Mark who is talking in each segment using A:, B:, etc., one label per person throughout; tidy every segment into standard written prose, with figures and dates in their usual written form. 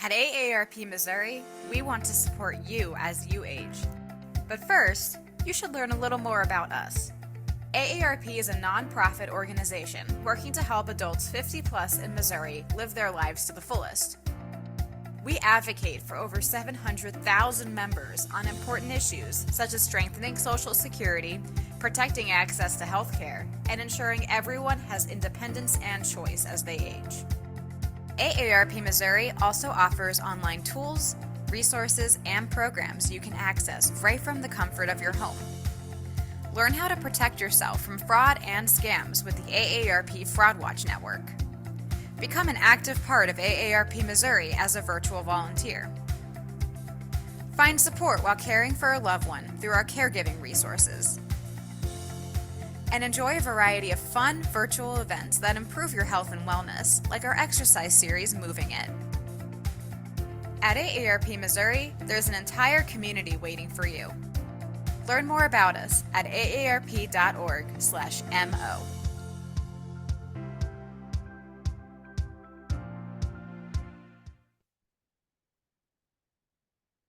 A: At AARP Missouri, we want to support you as you age. But first, you should learn a little more about us. AARP is a nonprofit organization working to help adults 50 plus in Missouri live their lives to the fullest. We advocate for over 700,000 members on important issues such as strengthening Social Security, protecting access to health care, and ensuring everyone has independence and choice as they age. AARP Missouri also offers online tools, resources, and programs you can access right from the comfort of your home. Learn how to protect yourself from fraud and scams with the AARP Fraud Watch Network. Become an active part of AARP Missouri as a virtual volunteer. Find support while caring for a loved one through our caregiving resources. And enjoy a variety of fun virtual events that improve your health and wellness, like our exercise series, Moving It. At AARP Missouri, there's an entire community waiting for you. Learn more about us at aarp.org/mo.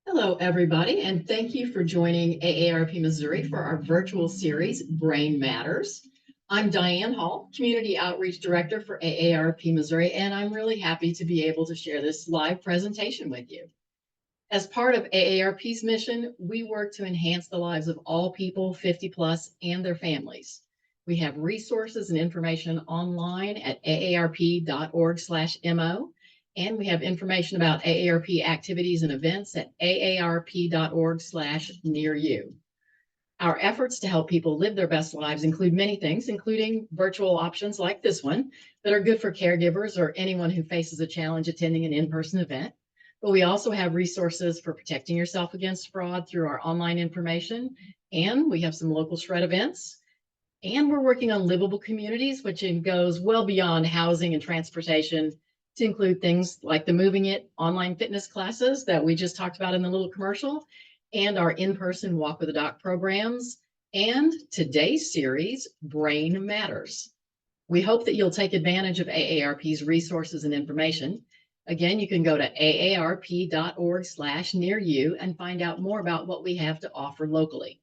B: Hello, everybody, and thank you for joining AARP Missouri for our virtual series, Brain Matters. I'm Diane Hall, Community Outreach Director for AARP Missouri, and I'm really happy to be able to share this live presentation with you. As part of AARP's mission, we work to enhance the lives of all people 50 plus and their families. We have resources and information online at aarp.org/mo. And we have information about AARP activities and events at aarp.org/nearyou. Our efforts to help people live their best lives include many things, including virtual options like this one that are good for caregivers or anyone who faces a challenge attending an in-person event. But we also have resources for protecting yourself against fraud through our online information. And we have some local shred events. And we're working on livable communities, which goes well beyond housing and transportation, to include things like the Moving It online fitness classes that we just talked about in the little commercial, and our in-person Walk with a Doc programs, and today's series, Brain Matters. We hope that you'll take advantage of AARP's resources and information. Again, you can go to aarp.org/nearyou and find out more about what we have to offer locally.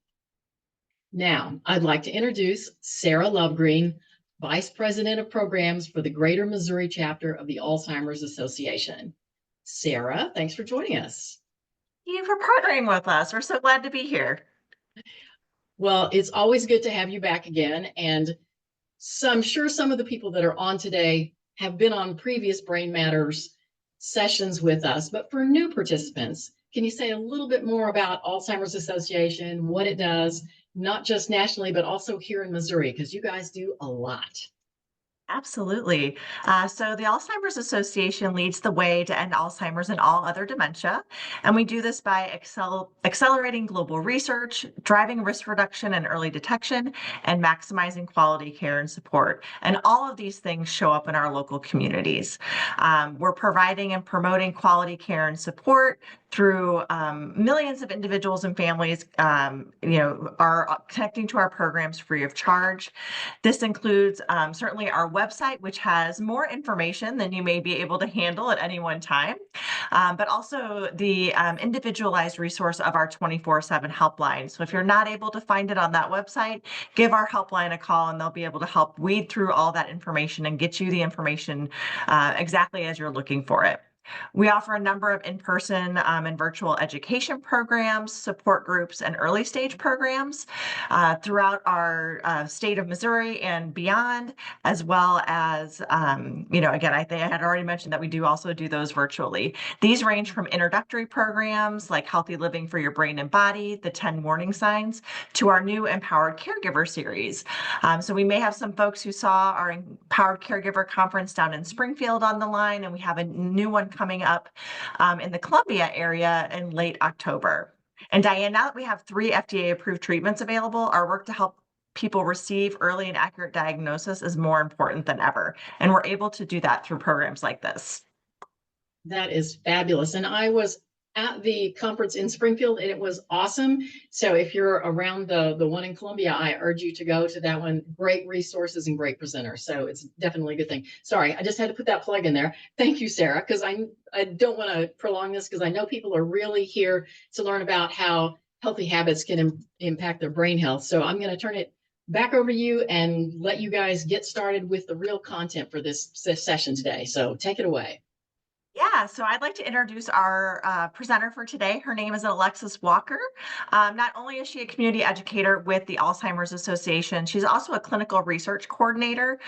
B: Now, I'd like to introduce Sarah Lovegreen, Vice President of Programs for the Greater Missouri chapter of the Alzheimer's Association. Sarah, thanks for joining us.
C: Thank you for partnering with us. We're so glad to be here.
B: Well, it's always good to have you back again. And I'm sure some of the people that are on today have been on previous Brain Matters sessions with us. But for new participants, can you say a little bit more about Alzheimer's Association, what it does, not just nationally, but also here in Missouri, because you guys do a lot.
C: Absolutely. So the Alzheimer's Association leads the way to end Alzheimer's and all other dementia. And we do this by accelerating global research, driving risk reduction and early detection, and maximizing quality care and support. And all of these things show up in our local communities. We're providing and promoting quality care and support through millions of individuals and families, are connecting to our programs free of charge. This includes certainly our website, which has more information than you may be able to handle at any one time, but also the individualized resource of our 24/7 helpline. So if you're not able to find it on that website, give our helpline a call and they'll be able to help weed through all that information and get you the information exactly as you're looking for it. We offer a number of in-person and virtual education programs, support groups, and early stage programs throughout our state of Missouri and beyond, as well as, again, I think I had already mentioned that we do also do those virtually. These range from introductory programs like Healthy Living for Your Brain and Body, the 10 Warning Signs, to our new Empowered Caregiver series. So we may have some folks who saw our Empowered Caregiver Conference down in Springfield on the line, and we have a new one coming up in the Columbia area in late October. And Diane, now that we have 3 FDA-approved treatments available, our work to help people receive early and accurate diagnosis is more important than ever. And we're able to do that through programs like this.
B: That is fabulous. And I was at the conference in Springfield, and it was awesome. So if you're around the one in Columbia, I urge you to go to that one. Great resources and great presenters. So it's definitely a good thing. Sorry, I just had to put that plug in there. Thank you, Sarah, because I don't want to prolong this because I know people are really here to learn about how healthy habits can impact their brain health. So I'm going to turn it back over to you and let you guys get started with the real content for this session today. So take it away.
C: Yeah, so I'd like to introduce our presenter for today. Her name is Alexis Walker. Not only is she a community educator with the Alzheimer's Association, she's also a clinical research coordinator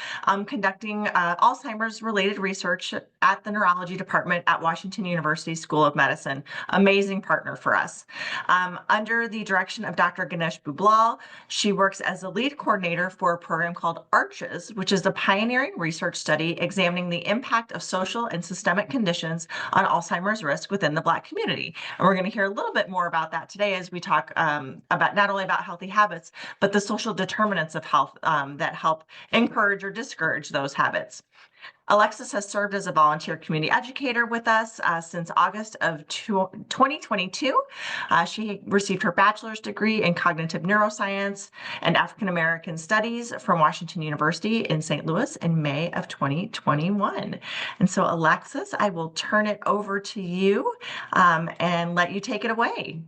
C: conducting Alzheimer's related research at the neurology department at Washington University School of Medicine. Amazing partner for us. Under the direction of Dr. Ganesh Bublal, she works as the lead coordinator for a program called ARCHES, which is the pioneering research study examining the impact of social and systemic conditions on Alzheimer's risk within the Black community. And we're going to hear a little bit more about that today as we talk about not only about healthy habits, but the social determinants of health that help encourage or discourage those habits. Alexis has served as a volunteer community educator with us since August of 2022. She received her bachelor's degree in cognitive neuroscience and African American studies from Washington University in St. Louis in May of 2021. And so, Alexis, I will turn it over to you and let you take it away.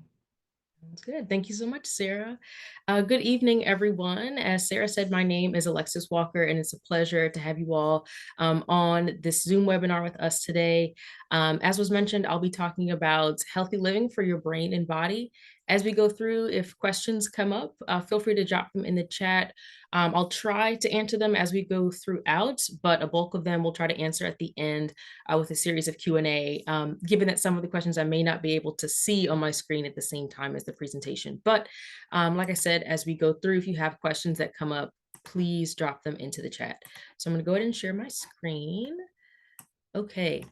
D: Sounds good. Thank you so much, Sarah. Good evening, everyone. As Sarah said, my name is Alexis Walker, and it's a pleasure to have you all on this Zoom webinar with us today. As was mentioned, I'll be talking about healthy living for your brain and body. As we go through, if questions come up, feel free to drop them in the chat. I'll try to answer them as we go throughout, but a bulk of them we'll try to answer at the end with a series of Q&A, given that some of the questions I may not be able to see on my screen at the same time as the presentation. But like I said, as we go through, if you have questions that come up, please drop them into the chat. So I'm going to go ahead and share my screen. Okay.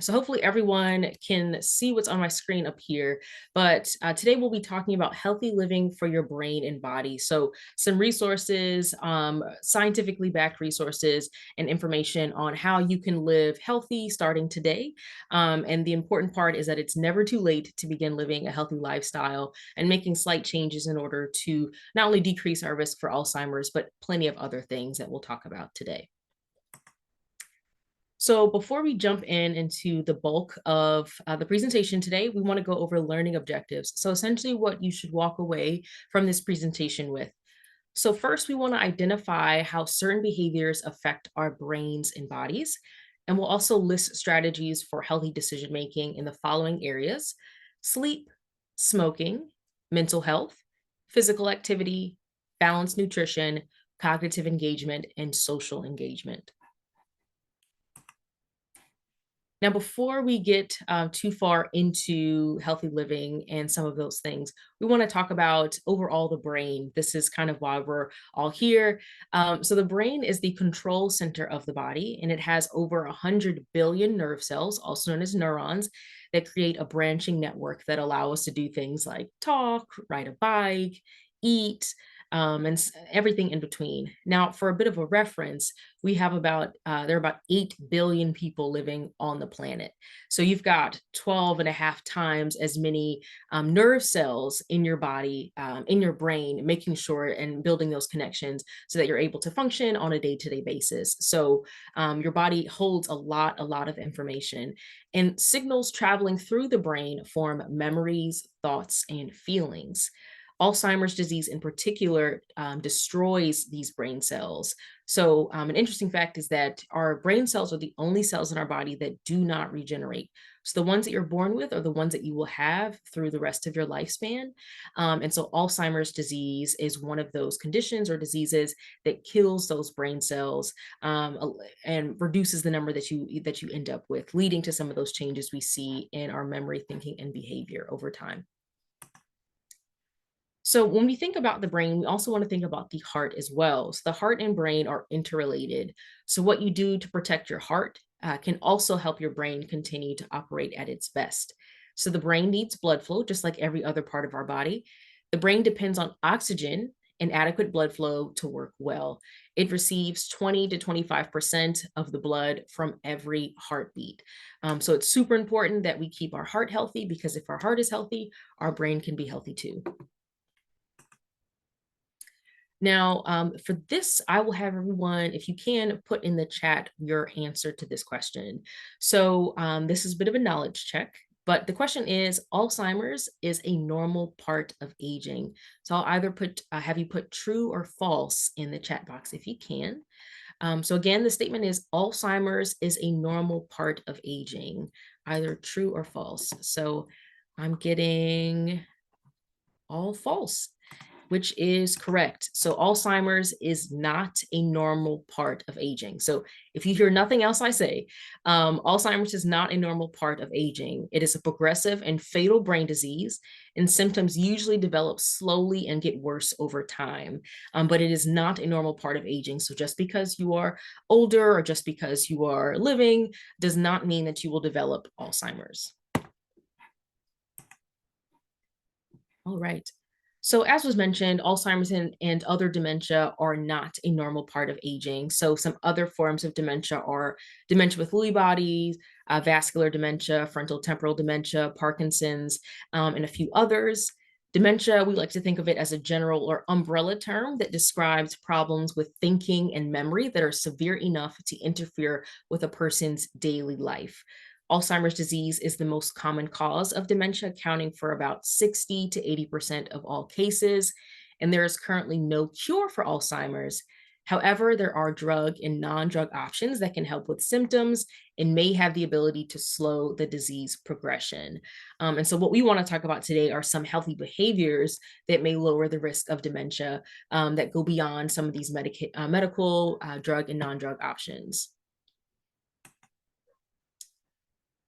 D: So hopefully everyone can see what's on my screen up here, but today we'll be talking about healthy living for your brain and body. So some resources, scientifically backed resources and information on how you can live healthy starting today. And the important part is that it's never too late to begin living a healthy lifestyle and making slight changes in order to not only decrease our risk for Alzheimer's, but plenty of other things that we'll talk about today. So before we jump into the bulk of the presentation today, we want to go over learning objectives. So essentially what you should walk away from this presentation with. So first, we want to identify how certain behaviors affect our brains and bodies. And we'll also list strategies for healthy decision-making in the following areas: sleep, smoking, mental health, physical activity, balanced nutrition, cognitive engagement, and social engagement. Now, before we get too far into healthy living and some of those things, we want to talk about overall the brain. This is kind of why we're all here. So the brain is the control center of the body, and it has over 100 billion nerve cells, also known as neurons, that create a branching network that allow us to do things like talk, ride a bike, eat, and everything in between. Now, for a bit of a reference, we have there are about 8 billion people living on the planet. So you've got 12 and a half times as many nerve cells in your body, in your brain, making sure and building those connections so that you're able to function on a day-to-day basis. So your body holds a lot of information, and signals traveling through the brain form memories, thoughts, and feelings. Alzheimer's disease in particular destroys these brain cells. So an interesting fact is that our brain cells are the only cells in our body that do not regenerate. So the ones that you're born with are the ones that you will have through the rest of your lifespan. And so Alzheimer's disease is one of those conditions or diseases that kills those brain cells and reduces the number that you end up with, leading to some of those changes we see in our memory, thinking, and behavior over time. So when we think about the brain, we also want to think about the heart as well. So the heart and brain are interrelated. So what you do to protect your heart can also help your brain continue to operate at its best. So the brain needs blood flow, just like every other part of our body. The brain depends on oxygen and adequate blood flow to work well. It receives 20 to 25% of the blood from every heartbeat. So it's super important that we keep our heart healthy, because if our heart is healthy, our brain can be healthy too. Now, for this, I will have everyone, if you can, put in the chat your answer to this question. So this is a bit of a knowledge check, but the question is, Alzheimer's is a normal part of aging. So I'll either have you put true or false in the chat box if you can. So again, the statement is Alzheimer's is a normal part of aging, either true or false. So I'm getting all false, which is correct. So Alzheimer's is not a normal part of aging. So if you hear nothing else I say, Alzheimer's is not a normal part of aging. It is a progressive and fatal brain disease, and symptoms usually develop slowly and get worse over time. But it is not a normal part of aging. So just because you are older or just because you are living does not mean that you will develop Alzheimer's. All right. So as was mentioned, Alzheimer's and other dementia are not a normal part of aging. So some other forms of dementia are dementia with Lewy bodies, vascular dementia, frontal temporal dementia, Parkinson's, and a few others. Dementia, we like to think of it as a general or umbrella term that describes problems with thinking and memory that are severe enough to interfere with a person's daily life. Alzheimer's disease is the most common cause of dementia, accounting for about 60 to 80% of all cases, and there is currently no cure for Alzheimer's. However, there are drug and non-drug options that can help with symptoms and may have the ability to slow the disease progression. And so what we want to talk about today are some healthy behaviors that may lower the risk of dementia, that go beyond some of these medical, drug and non-drug options.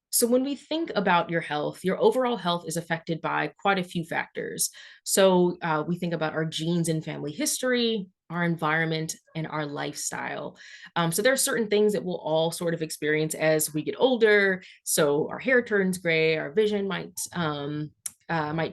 D: So when we think about your health, your overall health is affected by quite a few factors. So we think about our genes and family history, our environment, and our lifestyle. So there are certain things that we'll all sort of experience as we get older. So our hair turns gray, our vision might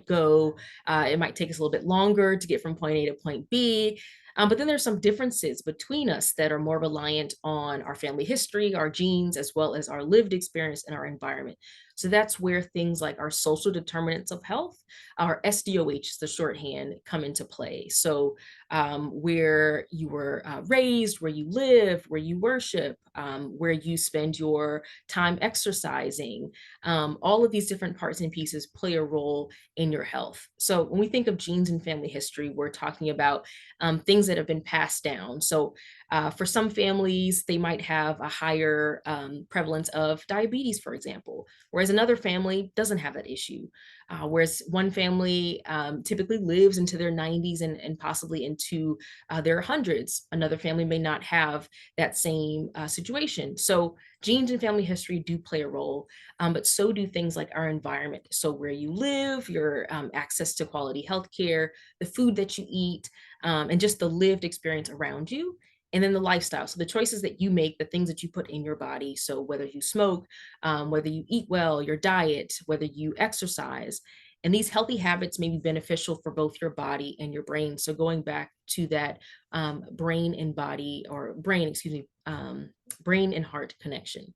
D: go. It might take us a little bit longer to get from point A to point B. But then there's some differences between us that are more reliant on our family history, our genes, as well as our lived experience and our environment. So that's where things like our social determinants of health, our SDOH, is the shorthand, come into play. So where you were raised, where you live, where you worship, where you spend your time exercising, all of these different parts and pieces play a role in your health. So when we think of genes and family history, we're talking about things that have been passed down. So for some families, they might have a higher prevalence of diabetes, for example, whereas another family doesn't have that issue. Whereas one family typically lives into their 90s and possibly into their hundreds. Another family may not have that same situation. So genes and family history do play a role, but so do things like our environment. So where you live, your access to quality healthcare, the food that you eat, and just the lived experience around you. And then the lifestyle. So the choices that you make, the things that you put in your body. So whether you smoke, whether you eat well, your diet, whether you exercise. And these healthy habits may be beneficial for both your body and your brain. So going back to that brain and body, or brain, excuse me, brain and heart connection.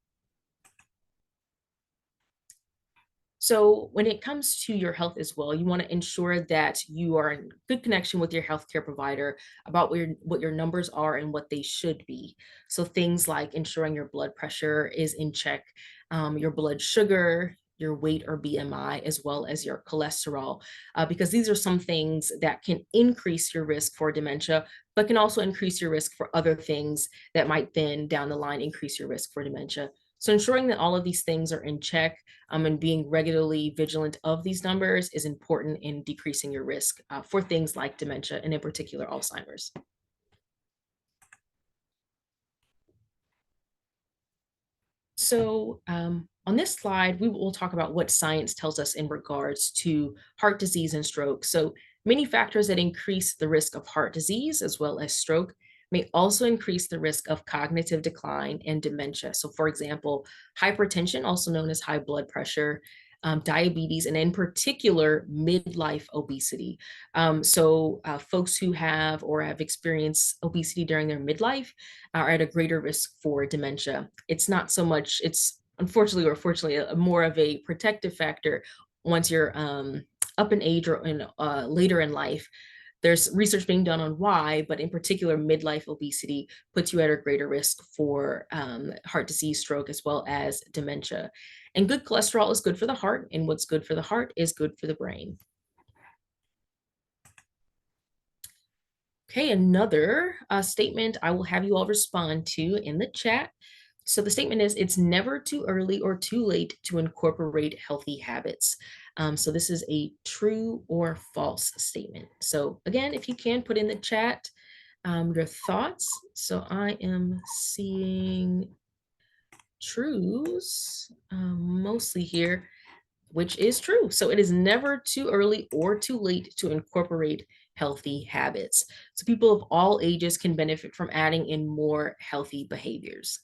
D: So when it comes to your health as well, you want to ensure that you are in good connection with your healthcare provider about what your numbers are and what they should be. So things like ensuring your blood pressure is in check, your blood sugar, your weight or BMI, as well as your cholesterol, because these are some things that can increase your risk for dementia, but can also increase your risk for other things that might then down the line increase your risk for dementia. So ensuring that all of these things are in check, and being regularly vigilant of these numbers is important in decreasing your risk for things like dementia, and in particular Alzheimer's. So on this slide, we will talk about what science tells us in regards to heart disease and stroke. So many factors that increase the risk of heart disease as well as stroke may also increase the risk of cognitive decline and dementia. So for example, hypertension, also known as high blood pressure, diabetes, and in particular, midlife obesity. So folks who have or have experienced obesity during their midlife are at a greater risk for dementia. It's not so much, it's unfortunately or fortunately more of a protective factor once you're up in age or later in life. There's research being done on why, but in particular, midlife obesity puts you at a greater risk for heart disease, stroke, as well as dementia. And good cholesterol is good for the heart, and what's good for the heart is good for the brain. Okay, another statement I will have you all respond to in the chat. So the statement is, it's never too early or too late to incorporate healthy habits. So this is a true or false statement. So again, if you can put in the chat your thoughts. So I am seeing trues mostly here, which is true. So it is never too early or too late to incorporate healthy habits. So people of all ages can benefit from adding in more healthy behaviors.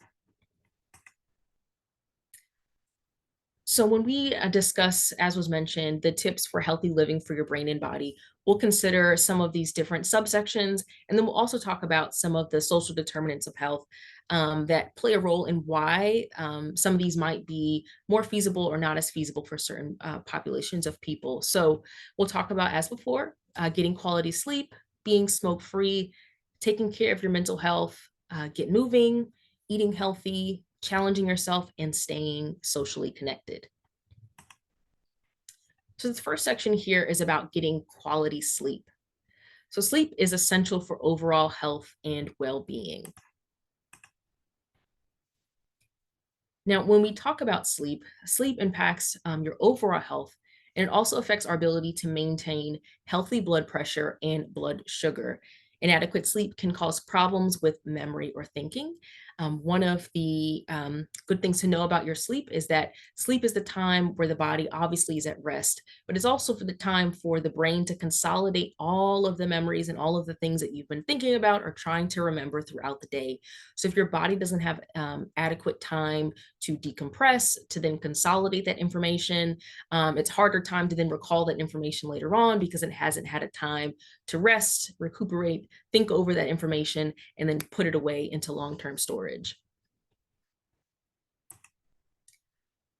D: So when we discuss, as was mentioned, the tips for healthy living for your brain and body, we'll consider some of these different subsections, and then we'll also talk about some of the social determinants of health that play a role in why some of these might be more feasible or not as feasible for certain populations of people. So we'll talk about, as before, getting quality sleep, being smoke-free, taking care of your mental health, get moving, eating healthy, challenging yourself, and staying socially connected. So the first section here is about getting quality sleep. So sleep is essential for overall health and well-being. Now, when we talk about sleep, sleep impacts your overall health, and it also affects our ability to maintain healthy blood pressure and blood sugar. Inadequate sleep can cause problems with memory or thinking. One of the good things to know about your sleep is that sleep is the time where the body obviously is at rest, but it's also for the time for the brain to consolidate all of the memories and all of the things that you've been thinking about or trying to remember throughout the day. So if your body doesn't have adequate time to decompress, to then consolidate that information, it's harder time to then recall that information later on because it hasn't had a time to rest, recuperate, think over that information, and then put it away into long-term storage.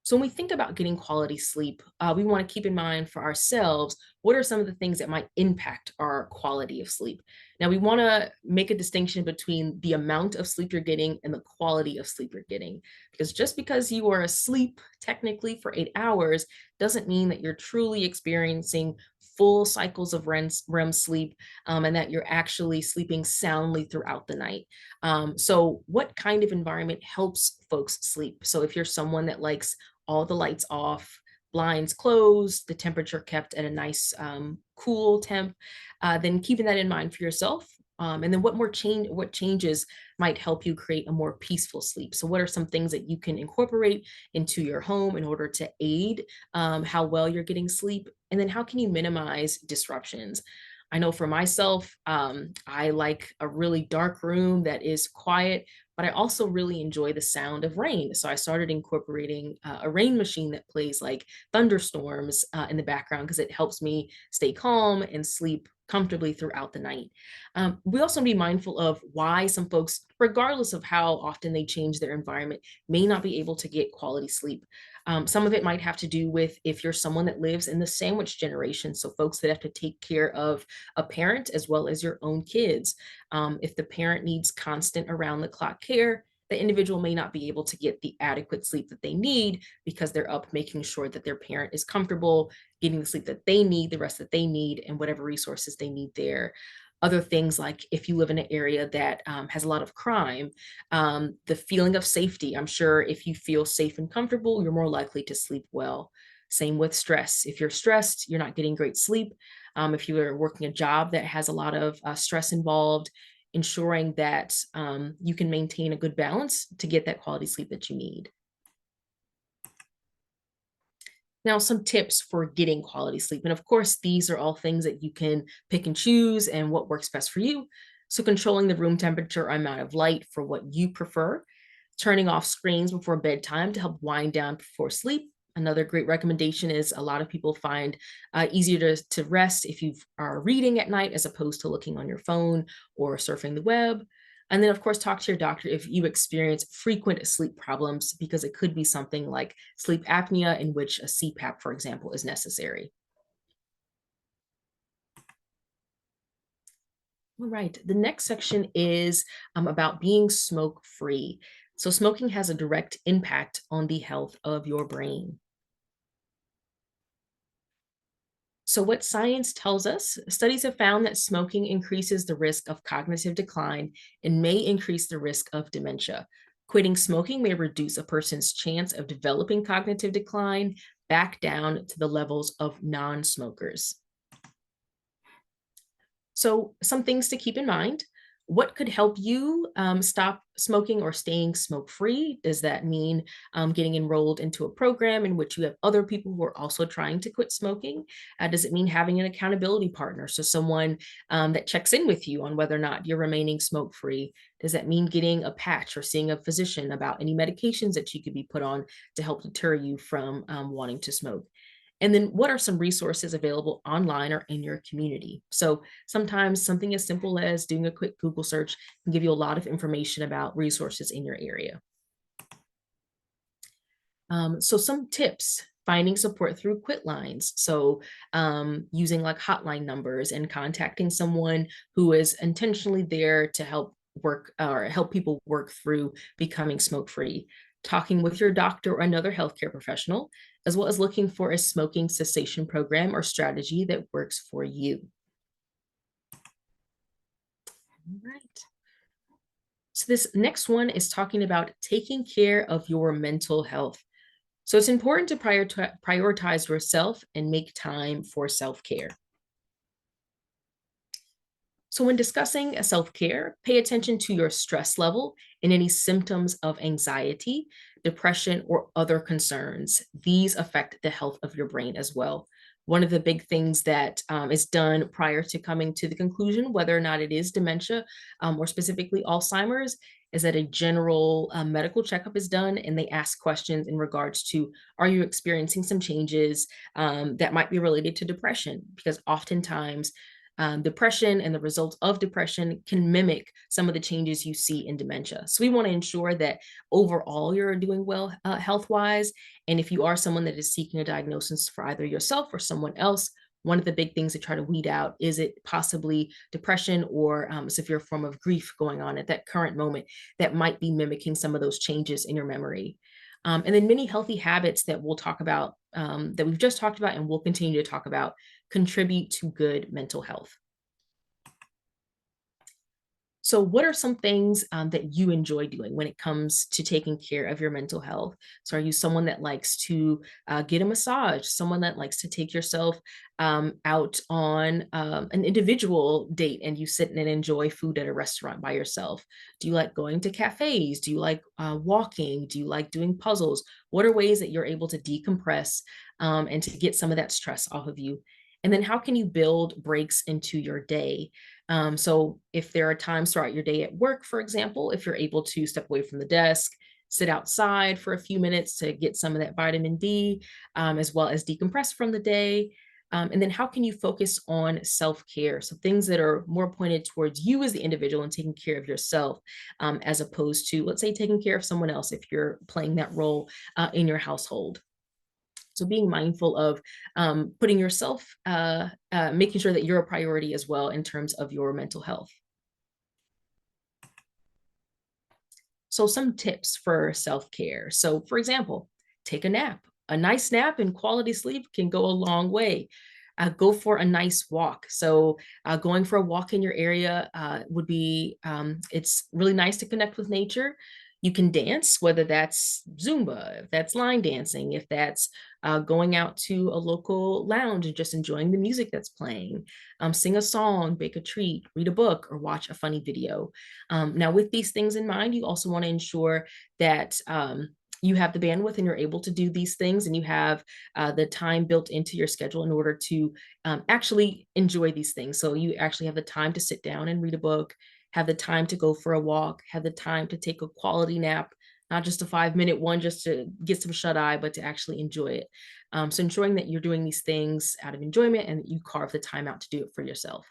D: So when we think about getting quality sleep, we want to keep in mind for ourselves, what are some of the things that might impact our quality of sleep? Now, we want to make a distinction between the amount of sleep you're getting and the quality of sleep you're getting. Because just because you are asleep technically for 8 hours doesn't mean that you're truly experiencing full cycles of REM sleep and that you're actually sleeping soundly throughout the night. So what kind of environment helps folks sleep? So if you're someone that likes all the lights off, blinds closed, the temperature kept at a nice cool temp, then keeping that in mind for yourself. And then what changes might help you create a more peaceful sleep? So what are some things that you can incorporate into your home in order to aid how well you're getting sleep? And then how can you minimize disruptions? I know for myself, I like a really dark room that is quiet, but I also really enjoy the sound of rain. So I started incorporating a rain machine that plays like thunderstorms in the background because it helps me stay calm and sleep comfortably throughout the night. We also need to be mindful of why some folks, regardless of how often they change their environment, may not be able to get quality sleep. Some of it might have to do with if you're someone that lives in the sandwich generation, so folks that have to take care of a parent as well as your own kids. If the parent needs constant around the clock care, the individual may not be able to get the adequate sleep that they need because they're up making sure that their parent is comfortable, getting the sleep that they need, the rest that they need, and whatever resources they need there. Other things like if you live in an area that has a lot of crime, the feeling of safety. I'm sure if you feel safe and comfortable, you're more likely to sleep well. Same with stress. If you're stressed, you're not getting great sleep. If you are working a job that has a lot of stress involved, ensuring that you can maintain a good balance to get that quality sleep that you need. Now, some tips for getting quality sleep. And of course, these are all things that you can pick and choose and what works best for you. So controlling the room temperature or amount of light for what you prefer, turning off screens before bedtime to help wind down before sleep, Another great recommendation is a lot of people find easier to rest if you are reading at night as opposed to looking on your phone or surfing the web. And then, of course, talk to your doctor if you experience frequent sleep problems, because it could be something like sleep apnea, in which a CPAP, for example, is necessary. All right, the next section is about being smoke-free. So smoking has a direct impact on the health of your brain. So what science tells us, studies have found that smoking increases the risk of cognitive decline and may increase the risk of dementia. Quitting smoking may reduce a person's chance of developing cognitive decline back down to the levels of non-smokers. So some things to keep in mind. What could help you stop smoking or staying smoke-free? Does that mean getting enrolled into a program in which you have other people who are also trying to quit smoking? Does it mean having an accountability partner? So someone that checks in with you on whether or not you're remaining smoke-free? Does that mean getting a patch or seeing a physician about any medications that you could be put on to help deter you from wanting to smoke? And then what are some resources available online or in your community? So sometimes something as simple as doing a quick Google search can give you a lot of information about resources in your area. So some tips: finding support through quit lines. So using like hotline numbers and contacting someone who is intentionally there to help work or help people work through becoming smoke-free. Talking with your doctor or another healthcare professional, as well as looking for a smoking cessation program or strategy that works for you. All right. So this next one is talking about taking care of your mental health. So it's important to prioritize yourself and make time for self-care. So when discussing self-care, pay attention to your stress level and any symptoms of anxiety, depression, or other concerns. These affect the health of your brain as well. One of the big things that is done prior to coming to the conclusion whether or not it is dementia, or specifically Alzheimer's, is that a general medical checkup is done, and they ask questions in regards to, are you experiencing some changes that might be related to depression? Because oftentimes depression and the results of depression can mimic some of the changes you see in dementia. So we want to ensure that overall you're doing well health-wise. And if you are someone that is seeking a diagnosis for either yourself or someone else, one of the big things to try to weed out, is it possibly depression or a severe form of grief going on at that current moment that might be mimicking some of those changes in your memory. And then many healthy habits that we'll talk about, that we've just talked about and we'll continue to talk about, contribute to good mental health. So what are some things that you enjoy doing when it comes to taking care of your mental health? So are you someone that likes to get a massage, someone that likes to take yourself out on an individual date and you sit and enjoy food at a restaurant by yourself? Do you like going to cafes? Do you like walking? Do you like doing puzzles? What are ways that you're able to decompress and to get some of that stress off of you? And then how can you build breaks into your day? So if there are times throughout your day at work, for example, if you're able to step away from the desk, sit outside for a few minutes to get some of that vitamin D, as well as decompress from the day. And then how can you focus on self-care? So things that are more pointed towards you as the individual and taking care of yourself, as opposed to, let's say, taking care of someone else if you're playing that role in your household. So being mindful of putting yourself, making sure that you're a priority as well in terms of your mental health. So some tips for self-care. So for example, take a nap. A nice nap and quality sleep can go a long way. Go for a nice walk. So going for a walk in your area would be, it's really nice to connect with nature. You can dance, whether that's Zumba, if that's line dancing, if that's going out to a local lounge and just enjoying the music that's playing, sing a song, bake a treat, read a book, or watch a funny video. Now, with these things in mind, you also want to ensure that you have the bandwidth and you're able to do these things, and you have the time built into your schedule in order to actually enjoy these things. So you actually have the time to sit down and read a book, have the time to go for a walk, have the time to take a quality nap, not just a 5-minute one just to get some shut eye, but to actually enjoy it. So ensuring that you're doing these things out of enjoyment and that you carve the time out to do it for yourself.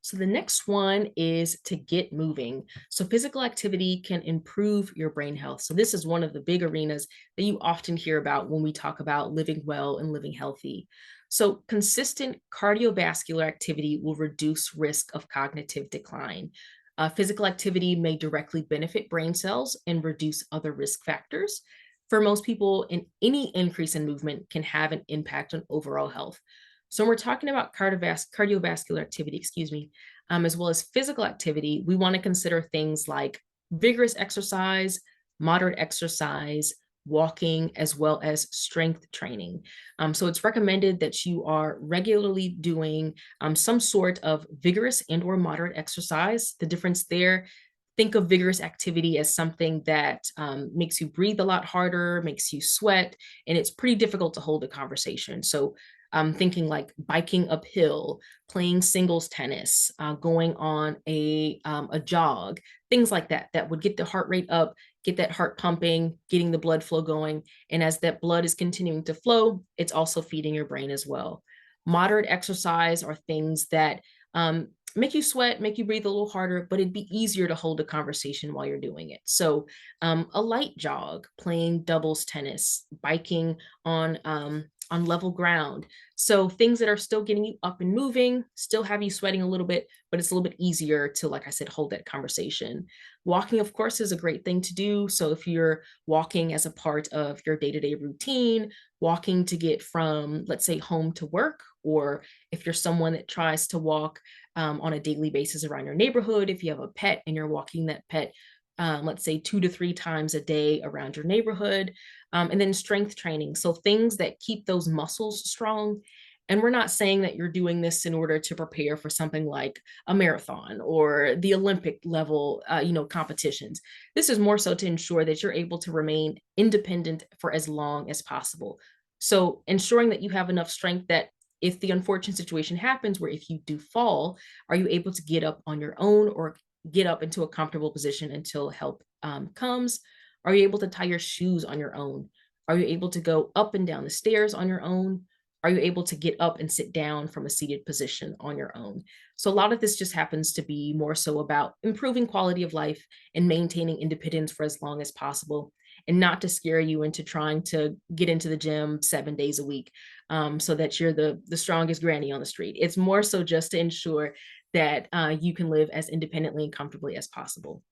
D: So the next one is to get moving. So physical activity can improve your brain health. So this is one of the big arenas that you often hear about when we talk about living well and living healthy. So consistent cardiovascular activity will reduce risk of cognitive decline. Physical activity may directly benefit brain cells and reduce other risk factors. For most people, any increase in movement can have an impact on overall health. So when we're talking about cardiovascular activity, as well as physical activity, we want to consider things like vigorous exercise, moderate exercise, walking, as well as strength training. So it's recommended that you are regularly doing some sort of vigorous and or moderate exercise. The difference there, think of vigorous activity as something that makes you breathe a lot harder, makes you sweat, and it's pretty difficult to hold a conversation. So thinking like biking uphill, playing singles tennis, going on a jog, things like that, that would get the heart rate up, get that heart pumping, getting the blood flow going. And as that blood is continuing to flow, it's also feeding your brain as well. Moderate exercise are things that make you sweat, make you breathe a little harder, but it'd be easier to hold a conversation while you're doing it. So a light jog, playing doubles tennis, biking on level ground. So things that are still getting you up and moving, still have you sweating a little bit, but it's a little bit easier to, like I said, hold that conversation. Walking, of course, is a great thing to do. So if you're walking as a part of your day-to-day routine, walking to get from, let's say, home to work, or if you're someone that tries to walk on a daily basis around your neighborhood, if you have a pet and you're walking that pet, let's say 2 to 3 times a day around your neighborhood, and then strength training. So things that keep those muscles strong. And we're not saying that you're doing this in order to prepare for something like a marathon or the Olympic level, competitions. This is more so to ensure that you're able to remain independent for as long as possible. So ensuring that you have enough strength that if the unfortunate situation happens where if you do fall, are you able to get up on your own or get up into a comfortable position until help comes? Are you able to tie your shoes on your own? Are you able to go up and down the stairs on your own? Are you able to get up and sit down from a seated position on your own? So a lot of this just happens to be more so about improving quality of life and maintaining independence for as long as possible, and not to scare you into trying to get into the gym 7 days a week, so that you're the strongest granny on the street. It's more so just to ensure that you can live as independently and comfortably as possible.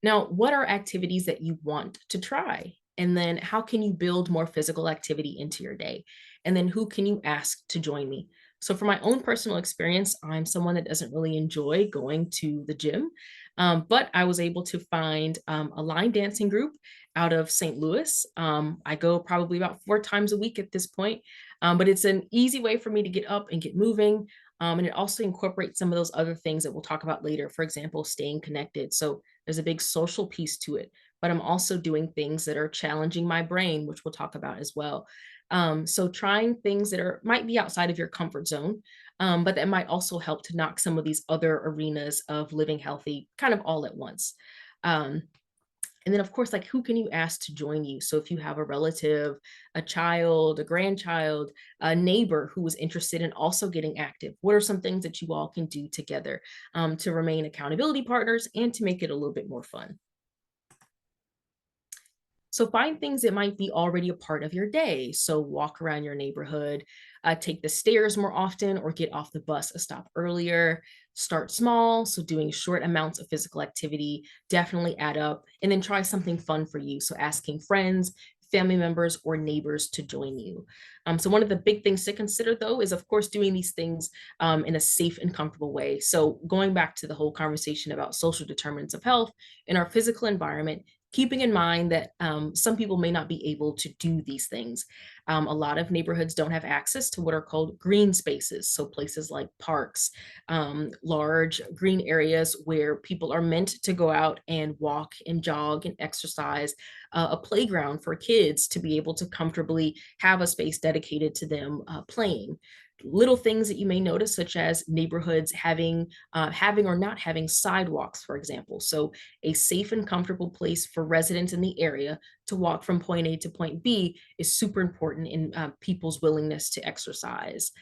D: Now, what are activities that you want to try? And then how can you build more physical activity into your day? And then who can you ask to join me? So, for my own personal experience, I'm someone that doesn't really enjoy going to the gym, but I was able to find a line dancing group out of St. Louis. I go probably about 4 times a week at this point, but it's an easy way for me to get up and get moving. And it also incorporates some of those other things that we'll talk about later. For example, staying connected. So there's a big social piece to it, but I'm also doing things that are challenging my brain, which we'll talk about as well. So trying things that might be outside of your comfort zone, but that might also help to knock some of these other arenas of living healthy kind of all at once. Um, and then, of course, like who can you ask to join you? So if you have a relative, a child, a grandchild, a neighbor who is interested in also getting active, what are some things that you all can do together to remain accountability partners and to make it a little bit more fun? So find things that might be already a part of your day. So walk around your neighborhood, take the stairs more often, or get off the bus a stop earlier. Start small. So doing short amounts of physical activity definitely add up. And then try something fun for you. So asking friends, family members, or neighbors to join you. So one of the big things to consider, though, is of course doing these things in a safe and comfortable way. So going back to the whole conversation about social determinants of health in our physical environment, keeping in mind that some people may not be able to do these things. A lot of neighborhoods don't have access to what are called green spaces. So places like parks, large green areas where people are meant to go out and walk and jog and exercise, a playground for kids to be able to comfortably have a space dedicated to them playing. little things that you may notice, such as neighborhoods having or not having sidewalks, for example. So a safe and comfortable place for residents in the area to walk from point A to point B is super important in people's willingness to exercise.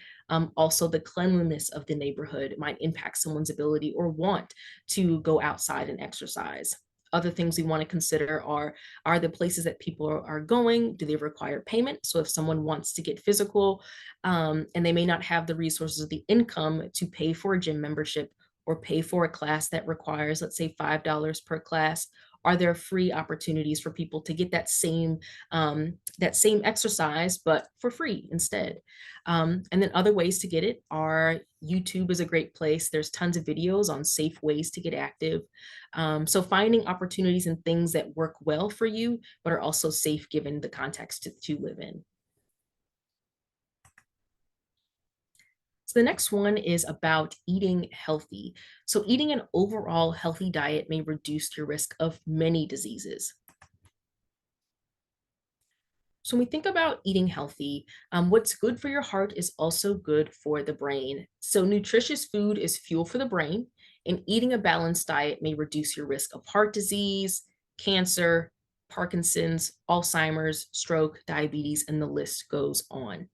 D: Also, the cleanliness of the neighborhood might impact someone's ability or want to go outside and exercise. Other things we want to consider are the places that people are going, do they require payment? So if someone wants to get physical, and they may not have the resources or the income to pay for a gym membership or pay for a class that requires, let's say, $5 per class, are there free opportunities for people to get that same exercise, but for free instead? And then other ways to get it are YouTube is a great place. There's tons of videos on safe ways to get active. So finding opportunities and things that work well for you, but are also safe given the context to live in. So the next one is about eating healthy. So eating an overall healthy diet may reduce your risk of many diseases. So when we think about eating healthy, what's good for your heart is also good for the brain. So nutritious food is fuel for the brain, and eating a balanced diet may reduce your risk of heart disease, cancer, Parkinson's, Alzheimer's, stroke, diabetes, and the list goes on.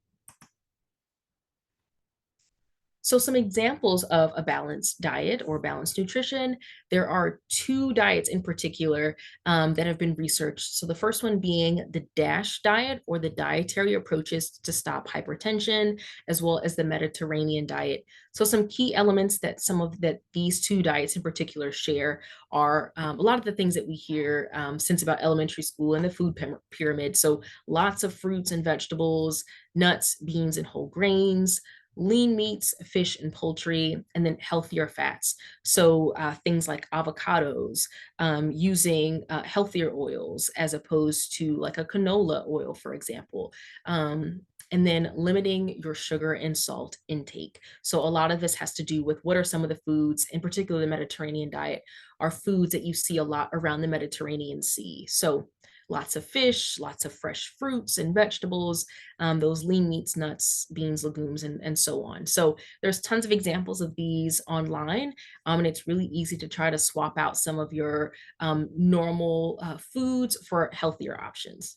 D: So some examples of a balanced diet or balanced nutrition, there are two diets in particular that have been researched. So the first one being the DASH diet, or the dietary approaches to stop hypertension, as well as the Mediterranean diet. So some key elements that these two diets in particular share are a lot of the things that we hear since about elementary school and the food pyramid. So lots of fruits and vegetables, nuts, beans, and whole grains, lean meats, fish and poultry, and then healthier fats. So things like avocados, using healthier oils as opposed to like a canola oil, for example. And then limiting your sugar and salt intake. So a lot of this has to do with what are some of the foods, in particular the Mediterranean diet, are foods that you see a lot around the Mediterranean Sea. So lots of fish, lots of fresh fruits and vegetables, those lean meats, nuts, beans, legumes, and so on. So there's tons of examples of these online, and it's really easy to try to swap out some of your normal foods for healthier options.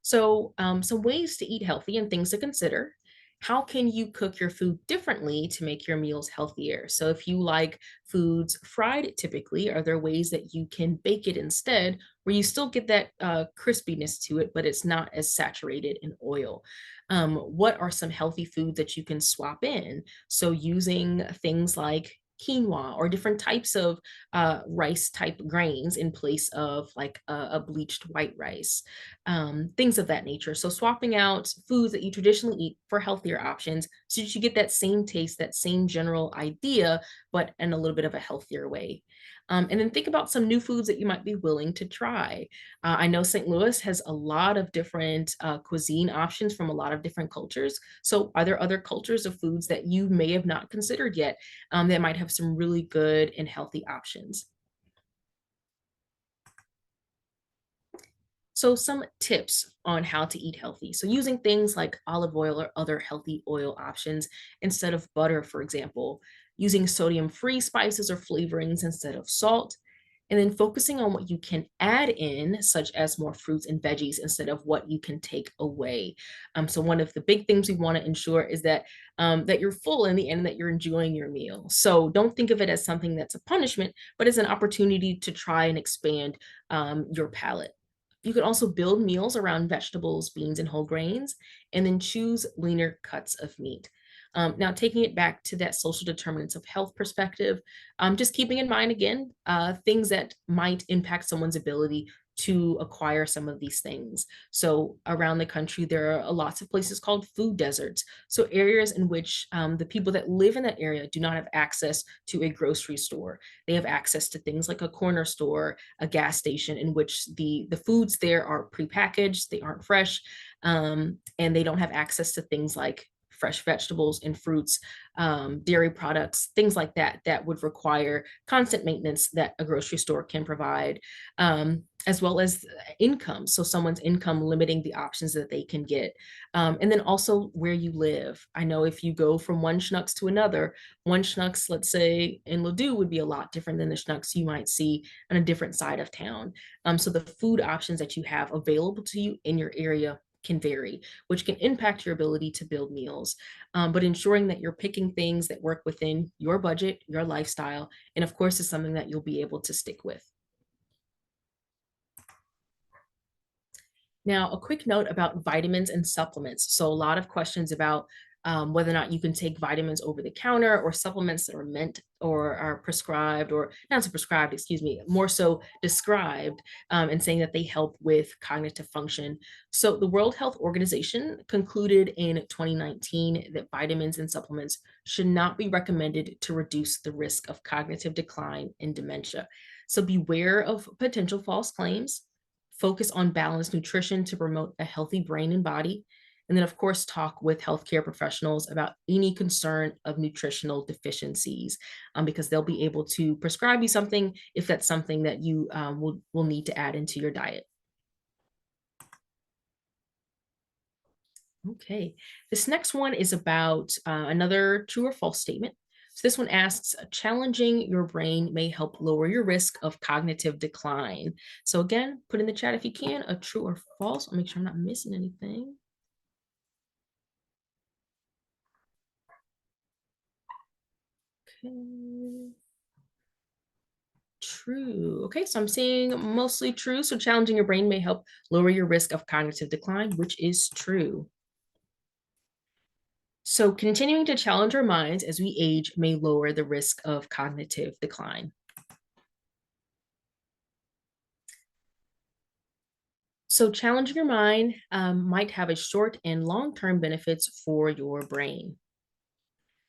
D: So some ways to eat healthy and things to consider. How can you cook your food differently to make your meals healthier? So if you like foods fried typically, are there ways that you can bake it instead where you still get that crispiness to it, but it's not as saturated in oil? What are some healthy foods that you can swap in? So using things like quinoa or different types of rice type grains in place of like a bleached white rice, things of that nature. So swapping out foods that you traditionally eat for healthier options so that you get that same taste, that same general idea, but in a little bit of a healthier way. And then think about some new foods that you might be willing to try. I know St. Louis has a lot of different cuisine options from a lot of different cultures. So are there other cultures of foods that you may have not considered yet that might have some really good and healthy options? So some tips on how to eat healthy. So using things like olive oil or other healthy oil options instead of butter, for example, using sodium-free spices or flavorings instead of salt, and then focusing on what you can add in, such as more fruits and veggies instead of what you can take away. So one of the big things we want to ensure is that that you're full in the end, that you're enjoying your meal. So don't think of it as something that's a punishment, but as an opportunity to try and expand your palate. You can also build meals around vegetables, beans, and whole grains, and then choose leaner cuts of meat. Now, taking it back to that social determinants of health perspective, just keeping in mind again things that might impact someone's ability to acquire some of these things. So around the country, there are lots of places called food deserts. So areas in which the people that live in that area do not have access to a grocery store. They have access to things like a corner store, a gas station, in which the foods there are prepackaged, they aren't fresh, and they don't have access to things like fresh vegetables and fruits, dairy products, things like that, that would require constant maintenance that a grocery store can provide. as well as income. So someone's income limiting the options that they can get. And then also where you live. I know if you go from one Schnucks to another, one Schnucks, let's say in Ladue, would be a lot different than the Schnucks you might see on a different side of town. So the food options that you have available to you in your area can vary, which can impact your ability to build meals. But ensuring that you're picking things that work within your budget, your lifestyle, and of course is something that you'll be able to stick with. Now, a quick note about vitamins and supplements. So a lot of questions about whether or not you can take vitamins over the counter or supplements that are meant or are prescribed, or not so prescribed, excuse me, more so described, and saying that they help with cognitive function. So the World Health Organization concluded in 2019 that vitamins and supplements should not be recommended to reduce the risk of cognitive decline and dementia. So beware of potential false claims. Focus on balanced nutrition to promote a healthy brain and body. And then, of course, talk with healthcare professionals about any concern of nutritional deficiencies, because they'll be able to prescribe you something if that's something that you will need to add into your diet. Okay, this next one is about another true or false statement. So this one asks, challenging your brain may help lower your risk of cognitive decline. So again, put in the chat if you can, a true or false. I'll make sure I'm not missing anything. Okay. True. Okay, so I'm seeing mostly true. So challenging your brain may help lower your risk of cognitive decline, which is true. So continuing to challenge our minds as we age may lower the risk of cognitive decline. So challenging your mind might have a short and long-term benefits for your brain.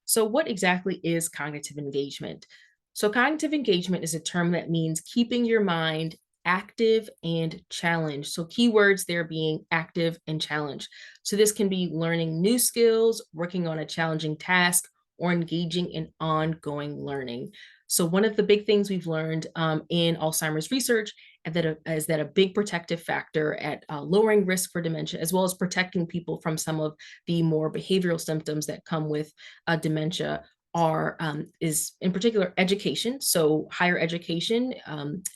D: So what exactly is cognitive engagement? So cognitive engagement is a term that means keeping your mind active and challenged. So keywords there being active and challenged. So this can be learning new skills, working on a challenging task, or engaging in ongoing learning. So one of the big things we've learned in Alzheimer's research is that a big protective factor at lowering risk for dementia, as well as protecting people from some of the more behavioral symptoms that come with dementia, is in particular education. So higher education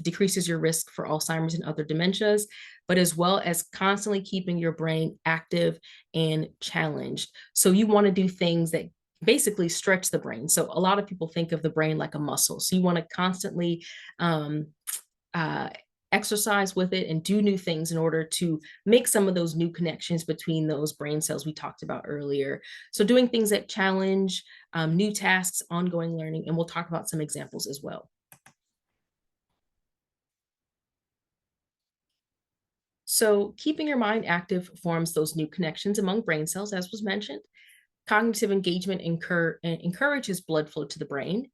D: decreases your risk for Alzheimer's and other dementias, but as well as constantly keeping your brain active and challenged. So you want to do things that basically stretch the brain. So a lot of people think of the brain like a muscle. So you want to constantly exercise with it and do new things in order to make some of those new connections between those brain cells we talked about earlier. So doing things that challenge, new tasks, ongoing learning, and we'll talk about some examples as well. So keeping your mind active forms those new connections among brain cells, as was mentioned. Cognitive engagement encourages blood flow to the brain.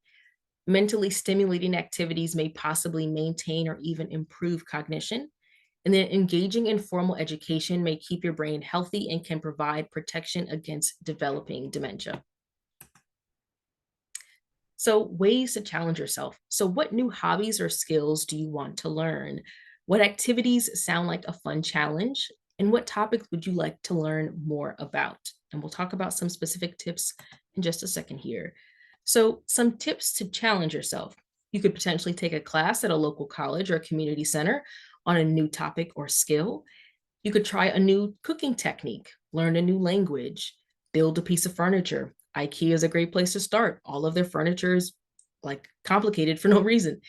D: Mentally stimulating activities may possibly maintain or even improve cognition. And then engaging in formal education may keep your brain healthy and can provide protection against developing dementia. So ways to challenge yourself. So what new hobbies or skills do you want to learn? What activities sound like a fun challenge? And what topics would you like to learn more about? And we'll talk about some specific tips in just a second here. So some tips to challenge yourself. You could potentially take a class at a local college or community center on a new topic or skill. You could try a new cooking technique, learn a new language, build a piece of furniture. IKEA is a great place to start. All of their furniture is like complicated for no reason.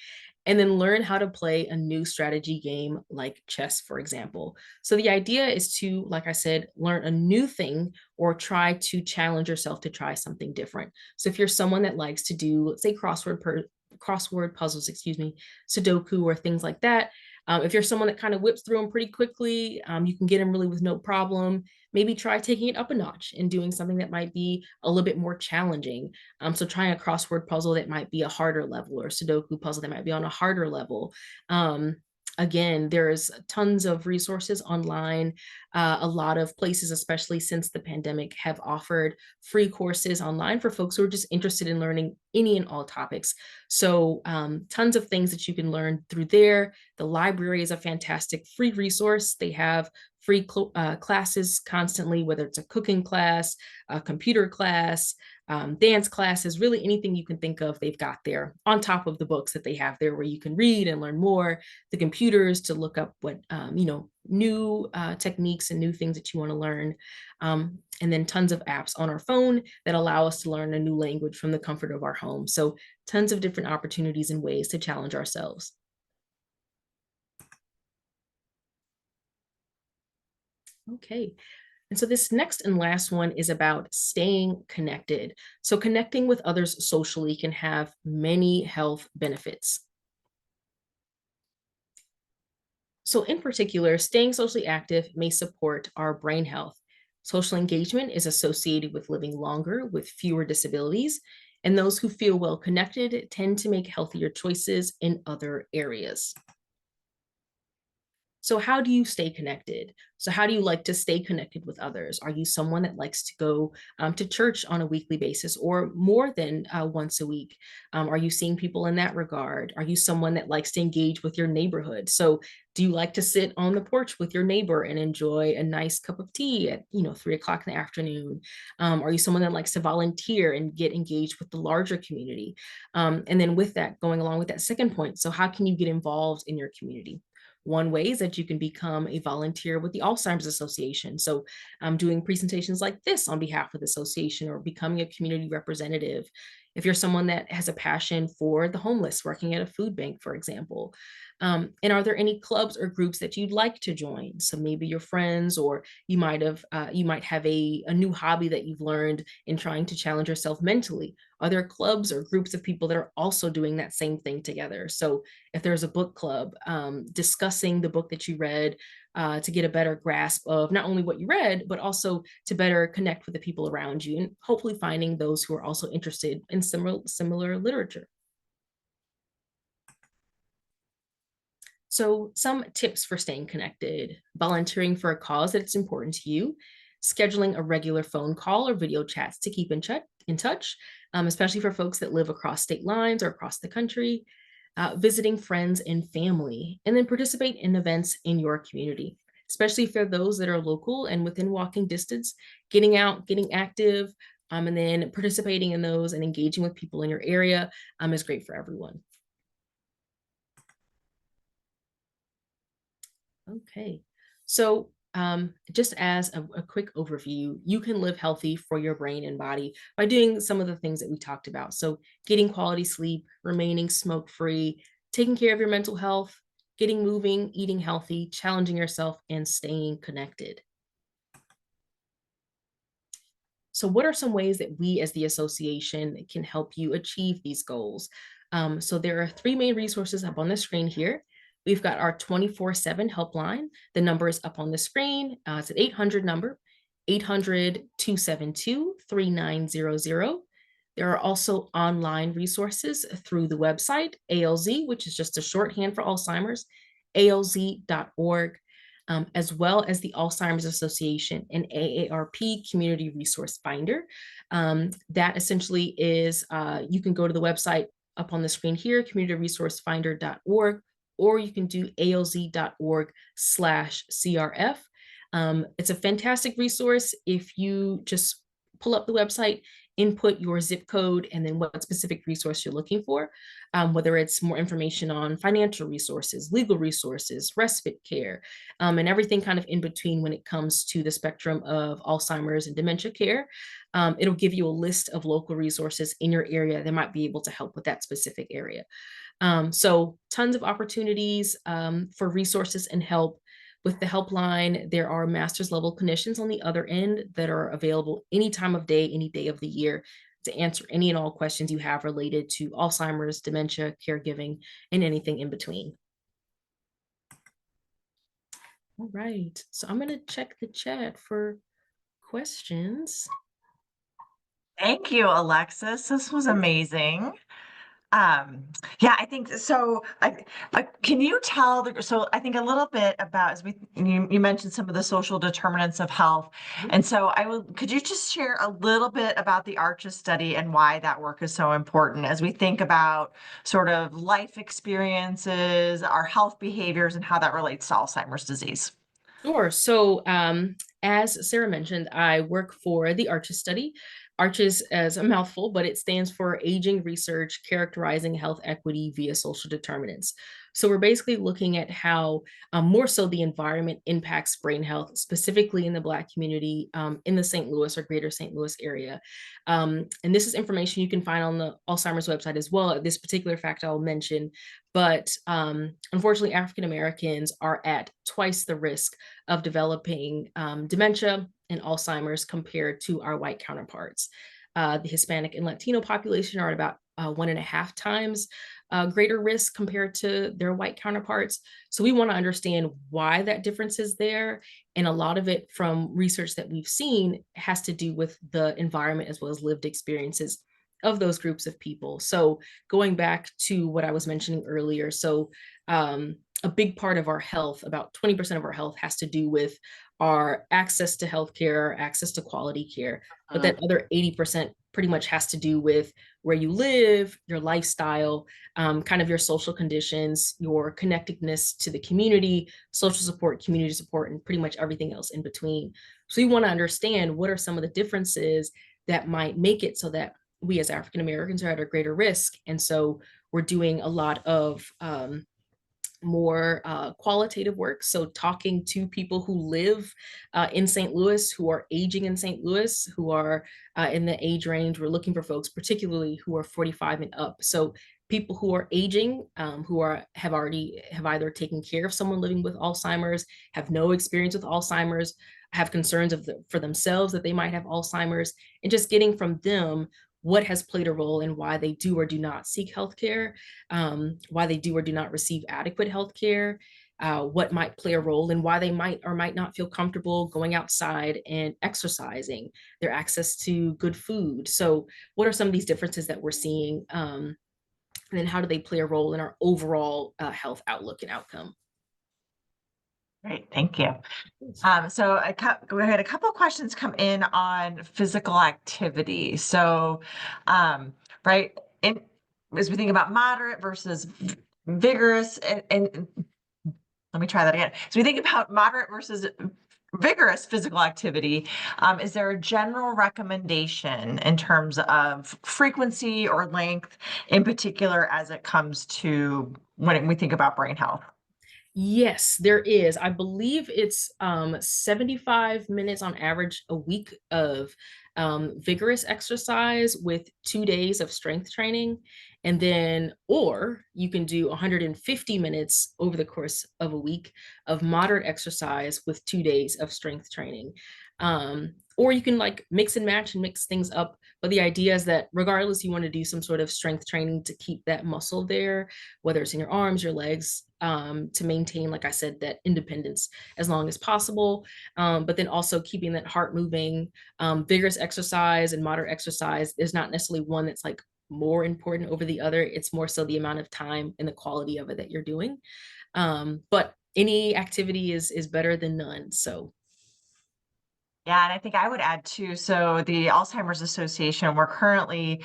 D: And then learn how to play a new strategy game like chess, for example. So the idea is to, like I said, learn a new thing or try to challenge yourself to try something different. So if you're someone that likes to do, let's say, crossword puzzles, excuse me, Sudoku or things like that, if you're someone that kind of whips through them pretty quickly, you can get them really with no problem. Maybe try taking it up a notch and doing something that might be a little bit more challenging. So trying a crossword puzzle that might be a harder level, or a Sudoku puzzle that might be on a harder level. Again, there's tons of resources online. A lot of places, especially since the pandemic, have offered free courses online for folks who are just interested in learning any and all topics. So, tons of things that you can learn through there. The library is a fantastic free resource. They have free classes constantly, whether it's a cooking class, a computer class, dance classes, really anything you can think of, they've got there on top of the books that they have there where you can read and learn more, the computers to look up what, new techniques and new things that you want to learn. And then tons of apps on our phone that allow us to learn a new language from the comfort of our home. So tons of different opportunities and ways to challenge ourselves. Okay. And so this next and last one is about staying connected. So connecting with others socially can have many health benefits. So in particular, staying socially active may support our brain health. Social engagement is associated with living longer with fewer disabilities, and those who feel well connected tend to make healthier choices in other areas. So how do you stay connected? So how do you like to stay connected with others? Are you someone that likes to go to church on a weekly basis or more than once a week? Are you seeing people in that regard? Are you someone that likes to engage with your neighborhood? So do you like to sit on the porch with your neighbor and enjoy a nice cup of tea at 3 o'clock in the afternoon? Are you someone that likes to volunteer and get engaged with the larger community? And then with that, going along with that second point, so how can you get involved in your community? One way is that you can become a volunteer with the Alzheimer's Association. So doing presentations like this on behalf of the association or becoming a community representative. If you're someone that has a passion for the homeless, working at a food bank, for example. And are there any clubs or groups that you'd like to join? So maybe your friends, or you might have a new hobby that you've learned in trying to challenge yourself mentally. Are there clubs or groups of people that are also doing that same thing together? So if there's a book club, discussing the book that you read to get a better grasp of not only what you read, but also to better connect with the people around you and hopefully finding those who are also interested in similar literature. So some tips for staying connected: volunteering for a cause that's important to you, scheduling a regular phone call or video chats to keep in touch, especially for folks that live across state lines or across the country, visiting friends and family, and then participate in events in your community, especially for those that are local and within walking distance, getting out, getting active, and then participating in those and engaging with people in your area is great for everyone. Okay, so just as a quick overview, you can live healthy for your brain and body by doing some of the things that we talked about. So getting quality sleep, remaining smoke-free, taking care of your mental health, getting moving, eating healthy, challenging yourself, and staying connected. So what are some ways that we as the association can help you achieve these goals? So there are 3 main resources up on the screen here. We've got our 24/7 helpline. The number is up on the screen. It's an 800 number, 800-272-3900. There are also online resources through the website, ALZ, which is just a shorthand for Alzheimer's, alz.org, as well as the Alzheimer's Association and AARP Community Resource Finder. That essentially is, you can go to the website up on the screen here, communityresourcefinder.org, or you can do alz.org/CRF. It's a fantastic resource. If you just pull up the website, input your zip code, and then what specific resource you're looking for, whether it's more information on financial resources, legal resources, respite care, and everything kind of in between when it comes to the spectrum of Alzheimer's and dementia care. It'll give you a list of local resources in your area that might be able to help with that specific area. So tons of opportunities for resources and help. With the helpline, there are master's level clinicians on the other end that are available any time of day, any day of the year, to answer any and all questions you have related to Alzheimer's, dementia, caregiving, and anything in between. All right, so I'm going to check the chat for questions.
C: Thank you, Alexis. This was amazing. Um, yeah, I think so. Can you tell so I think a little bit about as you mentioned some of the social determinants of health. And so could you just share a little bit about the ARCHES study and why that work is so important as we think about sort of life experiences, our health behaviors, and how that relates to Alzheimer's disease?
D: Sure. So, as Sarah mentioned, I work for the ARCHES study. ARCHES is a mouthful, but it stands for Aging Research Characterizing Health Equity via Social Determinants. So, we're basically looking at how more so the environment impacts brain health, specifically in the Black community in the St. Louis or greater St. Louis area. And this is information you can find on the Alzheimer's website as well. This particular fact I'll mention. But unfortunately, African Americans are at twice the risk of developing dementia and Alzheimer's compared to our white counterparts. The Hispanic and Latino population are at about 1.5 times greater risk compared to their white counterparts. So we want to understand why that difference is there. And a lot of it from research that we've seen has to do with the environment as well as lived experiences of those groups of people. So going back to what I was mentioning earlier, so a big part of our health, about 20% of our health, has to do with our access to healthcare, access to quality care. But that other 80% pretty much has to do with where you live, your lifestyle, kind of your social conditions, your connectedness to the community, social support, community support, and pretty much everything else in between. So we want to understand what are some of the differences that might make it so that we as African Americans are at a greater risk. And so we're doing a lot of more qualitative work. So talking to people who live in St. Louis, who are aging in St. Louis, who are in the age range. We're looking for folks, particularly who are 45 and up. So people who are aging, who have either taken care of someone living with Alzheimer's, have no experience with Alzheimer's, have concerns for themselves that they might have Alzheimer's, and just getting from them what has played a role in why they do or do not seek healthcare, why they do or do not receive adequate healthcare, what might play a role in why they might or might not feel comfortable going outside and exercising, their access to good food. So what are some of these differences that we're seeing? And then how do they play a role in our overall health outlook and outcome?
C: Great, thank you. So we had a couple of questions come in on physical activity. So, right, in, as we think about moderate versus vigorous, and let me try that again. So we think about moderate versus vigorous physical activity. Is there a general recommendation in terms of frequency or length, in particular, as it comes to when we think about brain health?
D: Yes, there is. I believe it's 75 minutes on average a week of vigorous exercise with 2 days of strength training. And then, or you can do 150 minutes over the course of a week of moderate exercise with 2 days of strength training. Or you can like mix and match and mix things up. But the idea is that regardless, you want to do some sort of strength training to keep that muscle there, whether it's in your arms, your legs, to maintain, like I said, that independence as long as possible. But then also keeping that heart moving. Vigorous exercise and moderate exercise is not necessarily one that's like more important over the other. It's more so the amount of time and the quality of it that you're doing. But any activity is better than none. So
C: Yeah, and I think I would add too. So the Alzheimer's Association, we're currently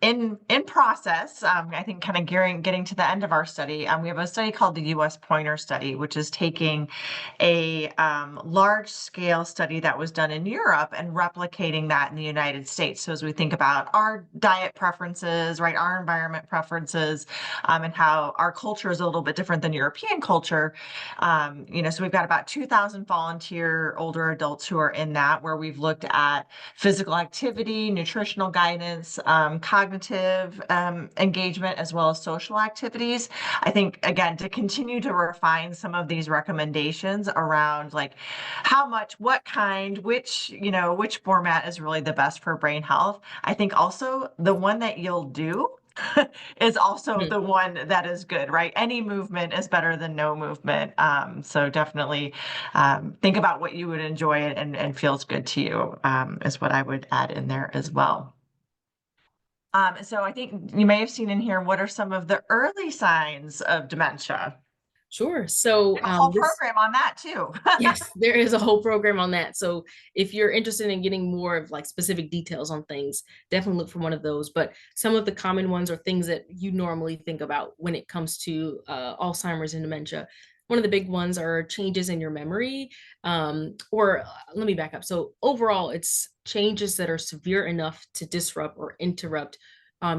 C: in process. I think kind of getting to the end of our study. We have a study called the U.S. Pointer Study, which is taking a large scale study that was done in Europe and replicating that in the United States. So as we think about our diet preferences, right, our environment preferences, and how our culture is a little bit different than European culture. So we've got about 2,000 volunteer older adults who are in that, where we've looked at physical activity, nutritional guidance, cognitive engagement, as well as social activities. I think, again, to continue to refine some of these recommendations around like how much, what kind, which format is really the best for brain health. I think also the one that you'll do is also the one that is good, right? Any movement is better than no movement. So definitely think about what you would enjoy and feels good to you, is what I would add in there as well. So I think you may have seen in here, what are some of the early signs of dementia?
D: Sure. So
C: We have a whole
D: this
C: program on that too.
D: Yes, there is a whole program on that. So if you're interested in getting more of like specific details on things, definitely look for one of those. But some of the common ones are things that you normally think about when it comes to Alzheimer's and dementia. One of the big ones are changes in your memory. Let me back up. So overall, it's changes that are severe enough to disrupt or interrupt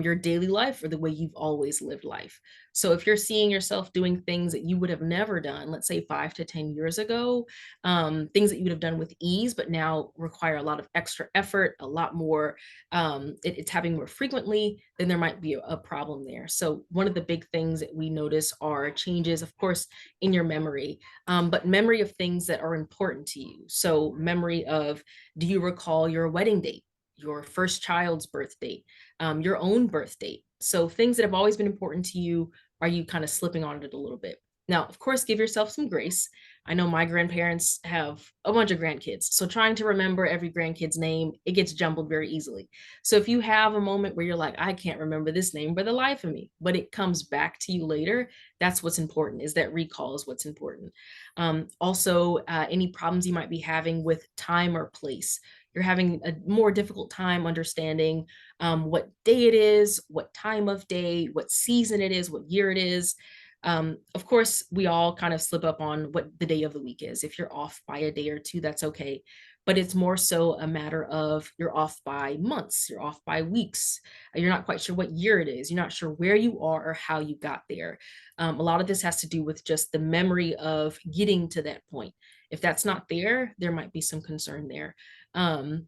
D: your daily life or the way you've always lived life. So if you're seeing yourself doing things that you would have never done, let's say 5 to 10 years ago, things that you would have done with ease, but now require a lot of extra effort, a lot more, it's happening more frequently, then there might be a problem there. So one of the big things that we notice are changes, of course, in your memory, but memory of things that are important to you. So memory of, do you recall your wedding date? Your first child's birth date, your own birth date. So things that have always been important to you, are you kind of slipping on it a little bit? Now, of course, give yourself some grace. I know my grandparents have a bunch of grandkids. So trying to remember every grandkid's name, it gets jumbled very easily. So if you have a moment where you're like, I can't remember this name for the life of me, but it comes back to you later, that's what's important, is that recall is what's important. Any problems you might be having with time or place. You're having a more difficult time understanding what day it is, what time of day, what season it is, what year it is. Of course, we all kind of slip up on what the day of the week is. If you're off by a day or two, that's okay. But it's more so a matter of you're off by months, you're off by weeks, you're not quite sure what year it is, you're not sure where you are or how you got there. A lot of this has to do with just the memory of getting to that point. If that's not there, there might be some concern there. Um,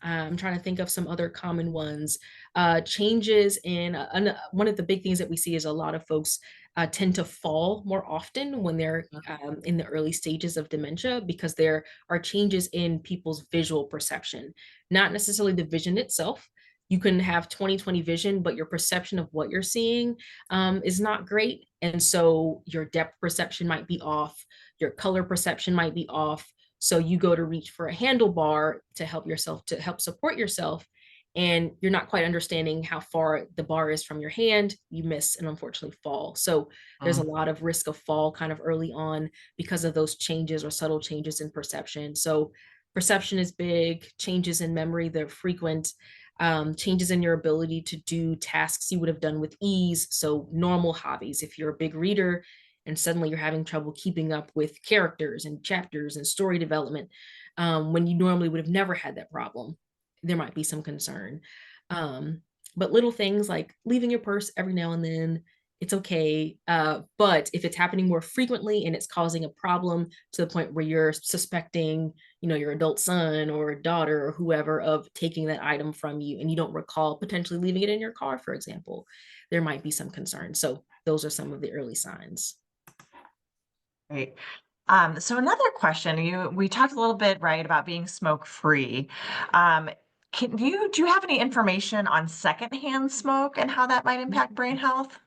D: I'm trying to think of some other common ones. Changes in one of the big things that we see is a lot of folks tend to fall more often when they're in the early stages of dementia, because there are changes in people's visual perception, not necessarily the vision itself. You can have 20/20 vision, but your perception of what you're seeing is not great. And so your depth perception might be off, your color perception might be off. So you go to reach for a handlebar to help yourself, to help support yourself, and you're not quite understanding how far the bar is from your hand, you miss and unfortunately fall. So there's a lot of risk of fall kind of early on because of those changes or subtle changes in perception. So perception is big, changes in memory, they're frequent, changes in your ability to do tasks you would have done with ease. So normal hobbies, if you're a big reader, and suddenly you're having trouble keeping up with characters and chapters and story development, when you normally would have never had that problem, there might be some concern. Um, but little things like leaving your purse every now and then, it's okay. But if it's happening more frequently and it's causing a problem to the point where you're suspecting, your adult son or daughter or whoever of taking that item from you, and you don't recall potentially leaving it in your car, for example, there might be some concern. So those are some of the early signs.
C: Great. So another question, we talked a little bit, right, about being smoke free. Um, do you have any information on secondhand smoke and how that might impact brain health?